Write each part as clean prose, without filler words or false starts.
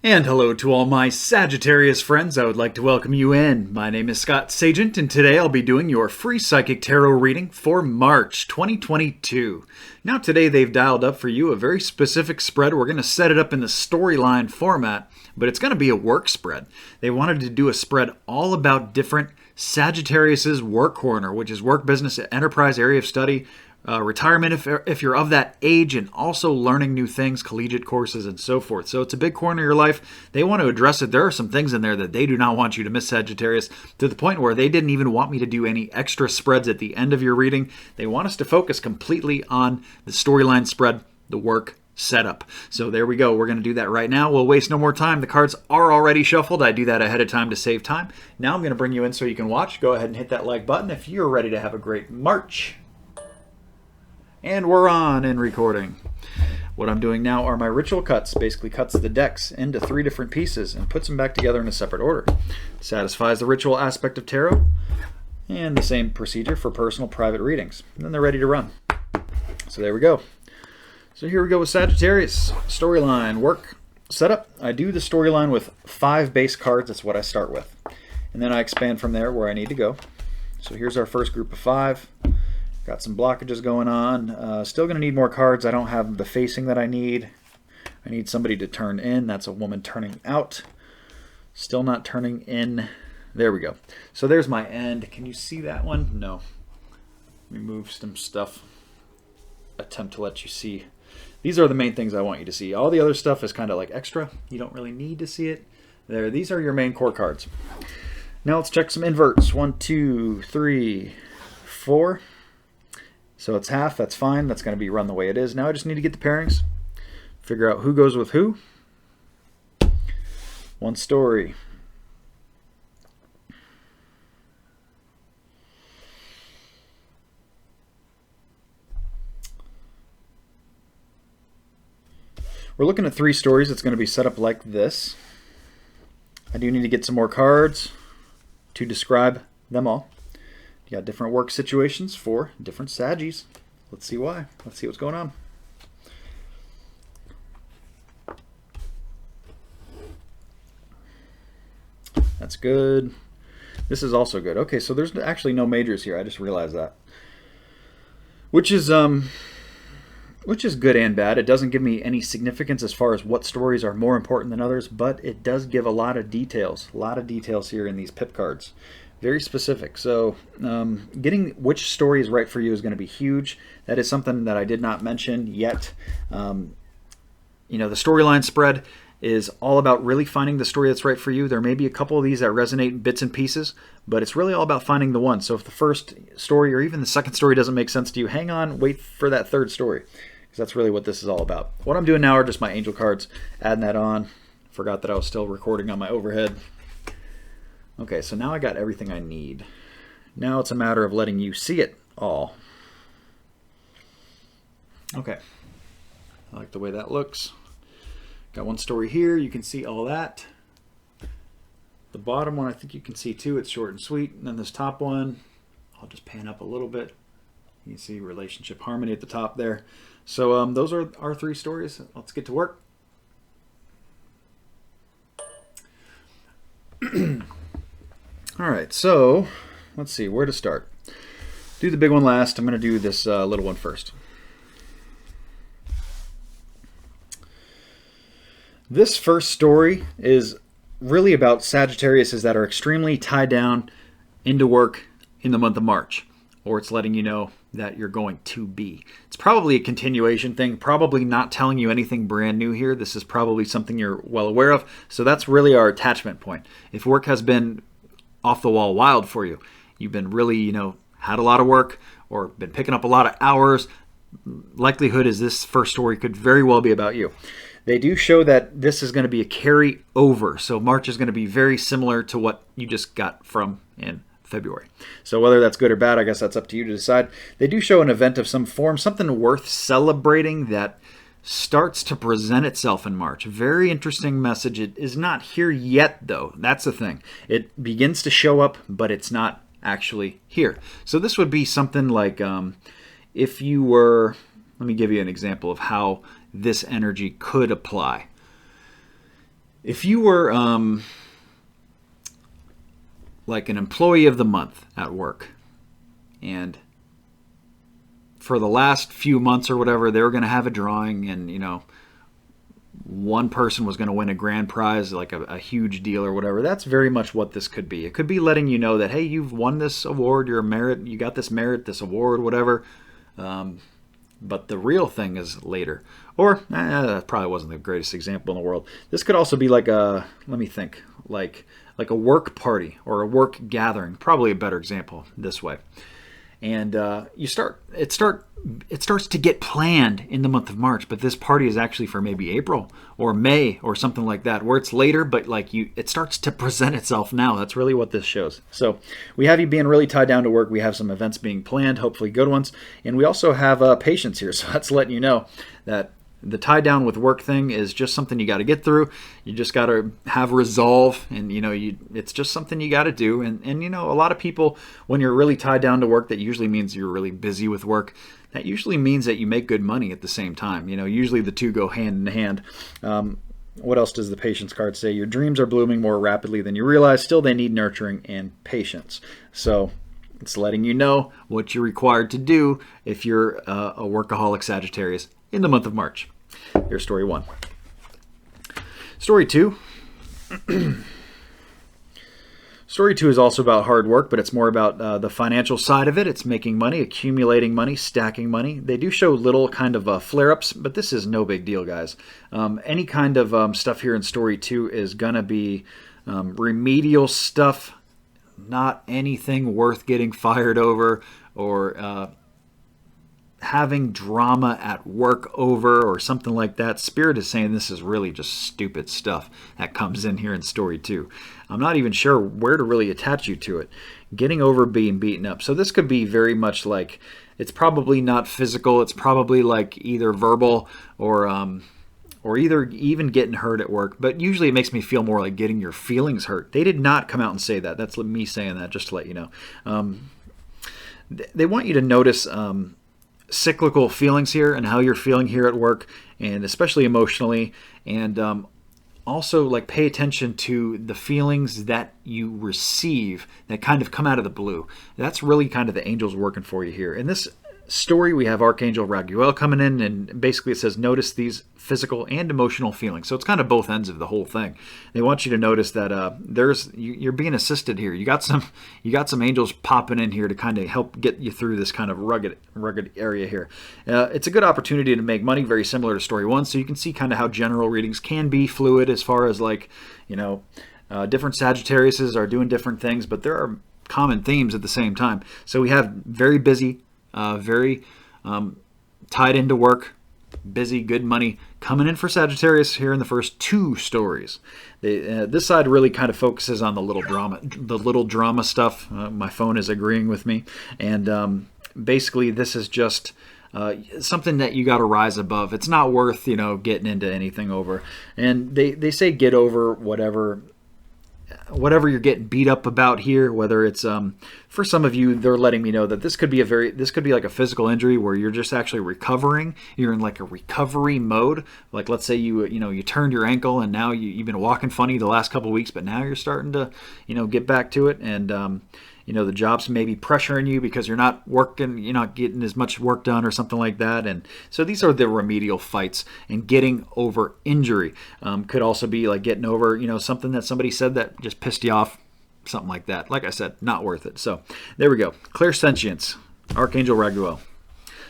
And hello to all my Sagittarius friends. I would like to welcome you in. My name is Scott Sagent, and today I'll be doing your free psychic tarot reading for March 2022. Now today they've dialed up for you a very specific spread. We're going to set it up in the storyline format, but it's going to be a work spread. They wanted to do a spread all about different Sagittarius's work corner, which is work, business, enterprise, area of study, retirement if you're of that age, and also learning new things, collegiate courses, and so forth. So it's a big corner of your life. They want to address it. There are some things in there that they do not want you to miss, Sagittarius, to the point where they didn't even want me to do any extra spreads at the end of your reading. They want us to focus completely on the storyline spread, the work setup. So there we go. We're going to do that right now. We'll waste no more time. The cards are already shuffled. I do that ahead of time to save time. Now I'm going to bring you in so you can watch. Go ahead and hit that like button if you're ready to have a great March. And we're on and recording. What I'm doing now are my ritual cuts. Basically cuts the decks into 3 different pieces and puts them back together in a separate order. Satisfies the ritual aspect of tarot, and the same procedure for personal private readings. And then they're ready to run. So there we go. So here we go with Sagittarius. Storyline, work, setup. I do the storyline with 5 base cards. That's what I start with. And then I expand from there where I need to go. So here's our first group of 5. Got some blockages going on. Still going to need more cards. I don't have the facing that I need. I need somebody to turn in. That's a woman turning out. Still not turning in. There we go. So there's my end. Can you see that one? No. Let me move some stuff. Attempt to let you see. These are the main things I want you to see. All the other stuff is kind of like extra. You don't really need to see it. There. These are your main core cards. Now let's check some inverts. 1, 2, 3, 4. So it's half, that's fine. That's going to be run the way it is. Now I just need to get the pairings, figure out who goes with who. One story. We're looking at 3 stories. It's going to be set up like this. I do need to get some more cards to describe them all. You got different work situations for different Saggies. Let's see why. Let's see what's going on. That's good. This is also good. Okay, so there's actually no majors here. I just realized that. Which is good and bad. It doesn't give me any significance as far as what stories are more important than others, but it does give a lot of details. A lot of details here in these pip cards. Very specific. So getting which story is right for you is going to be huge. That is something that I did not mention yet. The storyline spread is all about really finding the story that's right for you. There may be a couple of these that resonate in bits and pieces, but it's really all about finding the one. So if the first story or even the second story doesn't make sense to you, hang on, wait for that third story, because that's really what this is all about. What I'm doing now are just my angel cards, adding that on. Forgot that I was still recording on my overhead. Okay, so now I got everything I need. Now it's a matter of letting you see it all. Okay, I like the way that looks. Got one story here, you can see all that. The bottom one I think you can see too, it's short and sweet. And then this top one, I'll just pan up a little bit. You can see relationship harmony at the top there. So those are our 3 stories. Let's get to work. All right, so let's see where to start. Do the big one last. I'm going to do this little one first. This first story is really about Sagittariuses that are extremely tied down into work in the month of March, or it's letting you know that you're going to be. It's probably a continuation thing, probably not telling you anything brand new here. This is probably something you're well aware of, so that's really our attachment point. If work has been off the wall wild for you, you've been really, had a lot of work or been picking up a lot of hours, likelihood is this first story could very well be about you. They do show that this is going to be a carry over, so March is going to be very similar to what you just got from in February. So whether that's good or bad, I guess that's up to you to decide. They do show an event of some form, something worth celebrating that starts to present itself in March. Very interesting message. It is not here yet, though. That's the thing. It begins to show up, but it's not actually here. So this would be something like if you were, let me give you an example of how this energy could apply. If you were like an employee of the month at work, and for the last few months or whatever, they were going to have a drawing, and one person was going to win a grand prize, like a huge deal or whatever. That's very much what this could be. It could be letting you know that, hey, you've won this award, you're a merit, you got this merit, this award, whatever. But the real thing is later. Or, that probably wasn't the greatest example in the world. This could also be like a, let me think, like a work party or a work gathering. Probably a better example this way. And it starts to get planned in the month of March, but this party is actually for maybe April or May or something like that, where it's later, but it starts to present itself now. That's really what this shows. So we have you being really tied down to work. We have some events being planned, hopefully good ones, and we also have patience here. So that's letting you know that the tie down with work thing is just something you got to get through. You just got to have resolve, and it's just something you got to do. And a lot of people, when you're really tied down to work, that usually means you're really busy with work. That usually means that you make good money at the same time. Usually the two go hand in hand. What else does the patience card say? Your dreams are blooming more rapidly than you realize. Still, they need nurturing and patience. So it's letting you know what you're required to do if you're a workaholic Sagittarius in the month of March. Here's story 1. Story 2. Story 2 is also about hard work, but it's more about the financial side of it. It's making money, accumulating money, stacking money. They do show little kind of flare-ups, but this is no big deal, guys. Any kind of stuff here in story 2 is going to be remedial stuff, not anything worth getting fired over or having drama at work over or something like that. Spirit is saying this is really just stupid stuff that comes in here in story 2. I'm not even sure where to really attach you to it. Getting over being beaten up. So this could be very much like, it's probably not physical. It's probably like either verbal or either even getting hurt at work. But usually it makes me feel more like getting your feelings hurt. They did not come out and say that. That's me saying that, just to let you know. They want you to notice cyclical feelings here and how you're feeling here at work, and especially emotionally, and also like pay attention to the feelings that you receive that kind of come out of the blue. That's really kind of the angels working for you here. In this story, we have Archangel Raguel coming in, and basically it says notice these physical and emotional feelings. So it's kind of both ends of the whole thing. They want you to notice that you're being assisted here. You got some angels popping in here to kind of help get you through this kind of rugged area here. It's a good opportunity to make money, very similar to story 1. So you can see kind of how general readings can be fluid as far as different Sagittariuses are doing different things, but there are common themes at the same time. So we have very busy, very tied into work, busy, good money coming in for Sagittarius here in the first 2 stories. This side really kind of focuses on the little drama stuff. My phone is agreeing with me, and basically this is just something that you got to rise above. It's not worth getting into anything over, and they say get over whatever you're getting beat up about here, whether it's for some of you, they're letting me know that this could be like a physical injury where you're just actually recovering. You're in like a recovery mode. Like let's say you turned your ankle and now you've been walking funny the last couple of weeks, but now you're starting to get back to it, and the job's maybe pressuring you because you're not working, you're not getting as much work done or something like that. And so these are the remedial fights, and getting over injury could also be like getting over, something that somebody said that just pissed you off, something like that. Like I said, not worth it. So there we go. Clairsentience, Archangel Raguel.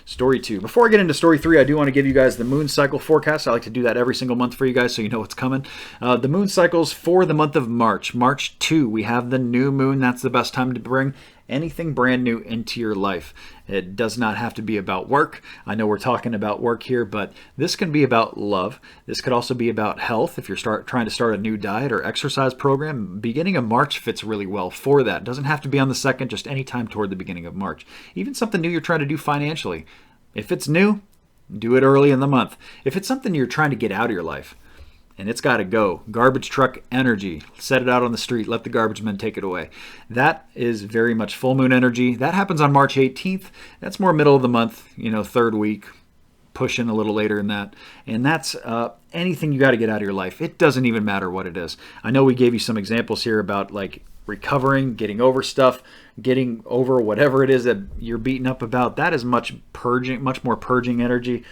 Story 2. Before I get into story 3, I do want to give you guys the moon cycle forecast. I like to do that every single month for you guys so you know what's coming. The moon cycles for the month of March. March 2, we have the new moon. That's the best time to bring anything brand new into your life. It does not have to be about work. I know we're talking about work here, but this can be about love. This could also be about health. If you're trying to start a new diet or exercise program, beginning of March fits really well for that. It doesn't have to be on the 2nd, just any time toward the beginning of March. Even something new you're trying to do financially. If it's new, do it early in the month. If it's something you're trying to get out of your life, and it's got to go, garbage truck energy, set it out on the street, let the garbage men take it away. That is very much full moon energy. That happens on March 18th. That's more middle of the month, 3rd week, pushing a little later in that. And that's anything you got to get out of your life. It doesn't even matter what it is. I know we gave you some examples here about like recovering, getting over stuff, getting over whatever it is that you're beaten up about. That is much more purging energy.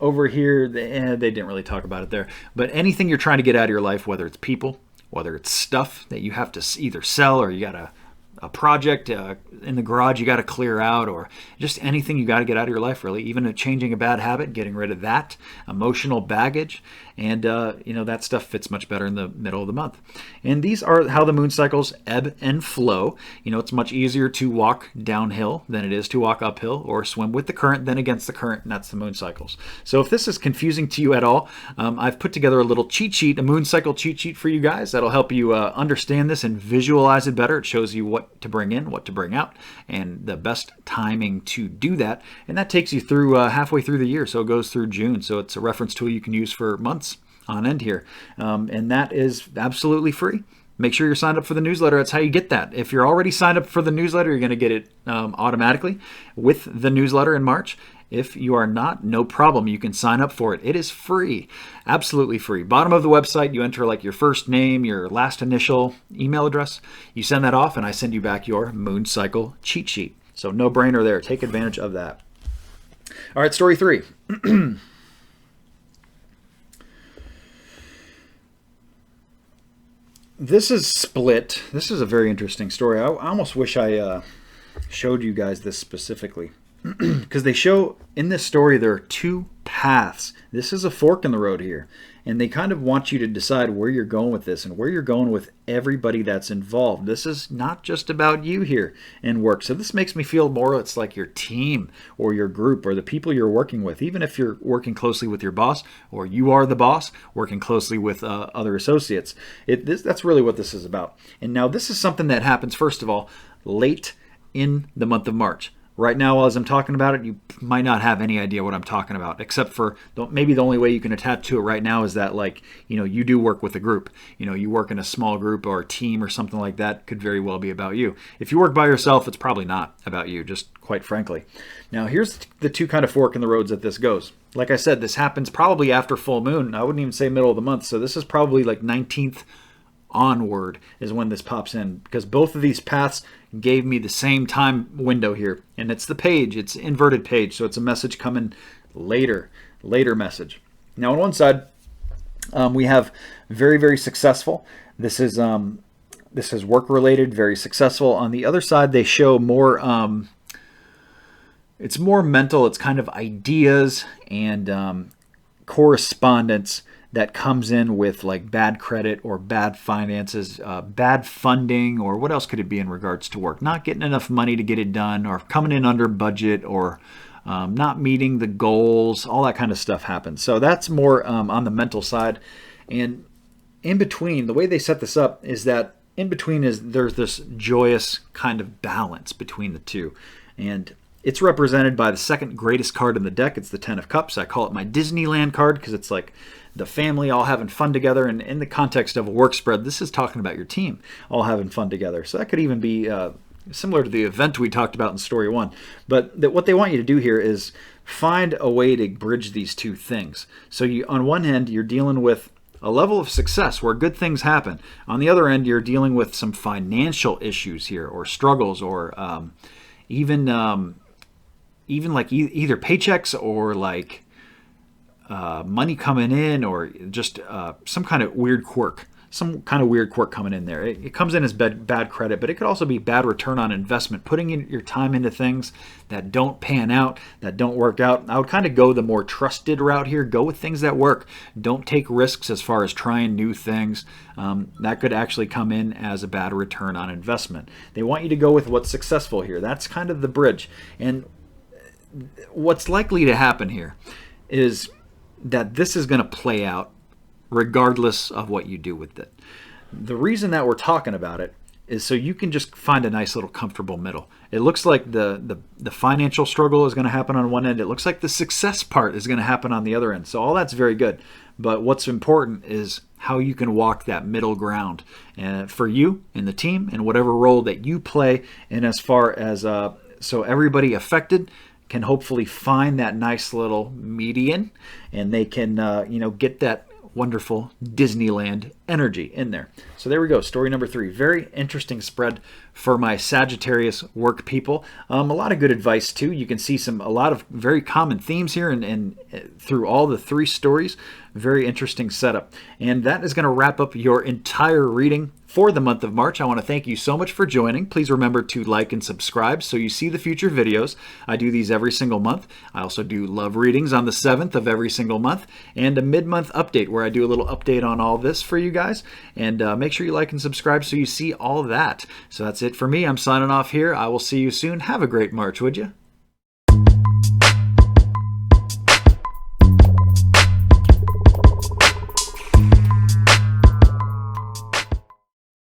Over here, they didn't really talk about it there. But anything you're trying to get out of your life, whether it's people, whether it's stuff that you have to either sell, or you got a project in the garage you got to clear out, or just anything you got to get out of your life, really. Even changing a bad habit, getting rid of that emotional baggage, and that stuff fits much better in the middle of the month. And these are how the moon cycles ebb and flow. It's much easier to walk downhill than it is to walk uphill, or swim with the current than against the current, and that's the moon cycles. So if this is confusing to you at all, I've put together a little cheat sheet, a moon cycle cheat sheet for you guys that'll help you understand this and visualize it better. It shows you what to bring in, what to bring out, and the best timing to do that. And that takes you through halfway through the year, so it goes through June. So it's a reference tool you can use for months on end here, and that is absolutely free. Make sure you're signed up for the newsletter. That's how you get that. If you're already signed up for the newsletter, you're going to get it automatically with the newsletter in March. If you are not, no problem. You can sign up for it. It is free, absolutely free. Bottom of the website, you enter like your first name, your last initial, email address. You send that off, and I send you back your moon cycle cheat sheet. So no brainer there. Take advantage of that. All right, story 3. This is split. This is a very interesting story. I almost wish I showed you guys this specifically, because they show in this story there are 2 paths. This is a fork in the road here, and they kind of want you to decide where you're going with this and where you're going with everybody that's involved. This is not just about you here in work. So this makes me feel more it's like your team or your group or the people you're working with, even if you're working closely with your boss, or you are the boss working closely with other associates. That's really what this is about. And now this is something that happens, first of all, late in the month of March. Right now, as I'm talking about it, you might not have any idea what I'm talking about, except for maybe the only way you can attach to it right now is that, like, you do work with a group. You work in a small group or a team or something like that. Could very well be about you. If you work by yourself, it's probably not about you, just quite frankly. Now, here's the 2 kind of fork in the roads that this goes. Like I said, this happens probably after full moon. I wouldn't even say middle of the month. So this is probably like 19th onward is when this pops in, because both of these paths gave me the same time window here, and it's the page, it's inverted page, so it's a message coming later message. Now on one side we have very, very successful. This is work related, very successful. On the other side they show more it's more mental. It's kind of ideas and correspondence that comes in with like bad credit or bad finances, bad funding, or what else could it be in regards to work? Not getting enough money to get it done, or coming in under budget, or not meeting the goals. All that kind of stuff happens. So that's more on the mental side. And in between, the way they set this up is that in between there's this joyous kind of balance between the two. And it's represented by the second greatest card in the deck. It's the 10 of Cups. I call it my Disneyland card because it's like the family all having fun together. And in the context of a work spread, this is talking about your team all having fun together. So that could even be similar to the event we talked about in story 1. But what they want you to do here is find a way to bridge these two things. So on one hand, you're dealing with a level of success where good things happen. On the other end, you're dealing with some financial issues here, or struggles, or even like either paychecks or like money coming in, or just some kind of weird quirk coming in there. It comes in as bad credit, but it could also be bad return on investment, putting in your time into things that don't pan out, that don't work out. I would kind of go the more trusted route here. Go with things that work. Don't take risks as far as trying new things. That could actually come in as a bad return on investment. They want you to go with what's successful here. That's kind of the bridge. And what's likely to happen here is that this is going to play out regardless of what you do with it. The reason that we're talking about it is so you can just find a nice little comfortable middle. It looks like the financial struggle is going to happen on one end. It looks like the success part is going to happen on the other end. So all that's very good. But what's important is how you can walk that middle ground for you and the team and whatever role that you play. And as far as so everybody affected can hopefully find that nice little median, and they can, get that wonderful Disneyland energy in there. So there we go. Story number 3. Very interesting spread for my Sagittarius work people. A lot of good advice too. You can see a lot of very common themes here, and through all the 3 stories. Very interesting setup. And that is going to wrap up your entire reading for the month of March. I want to thank you so much for joining. Please remember to like and subscribe so you see the future videos. I do these every single month. I also do love readings on the 7th of every single month, and a mid-month update where I do a little update on all this for you guys. And make sure you like and subscribe so you see all that. So that's it for me. I'm signing off here. I will see you soon. Have a great March, would you?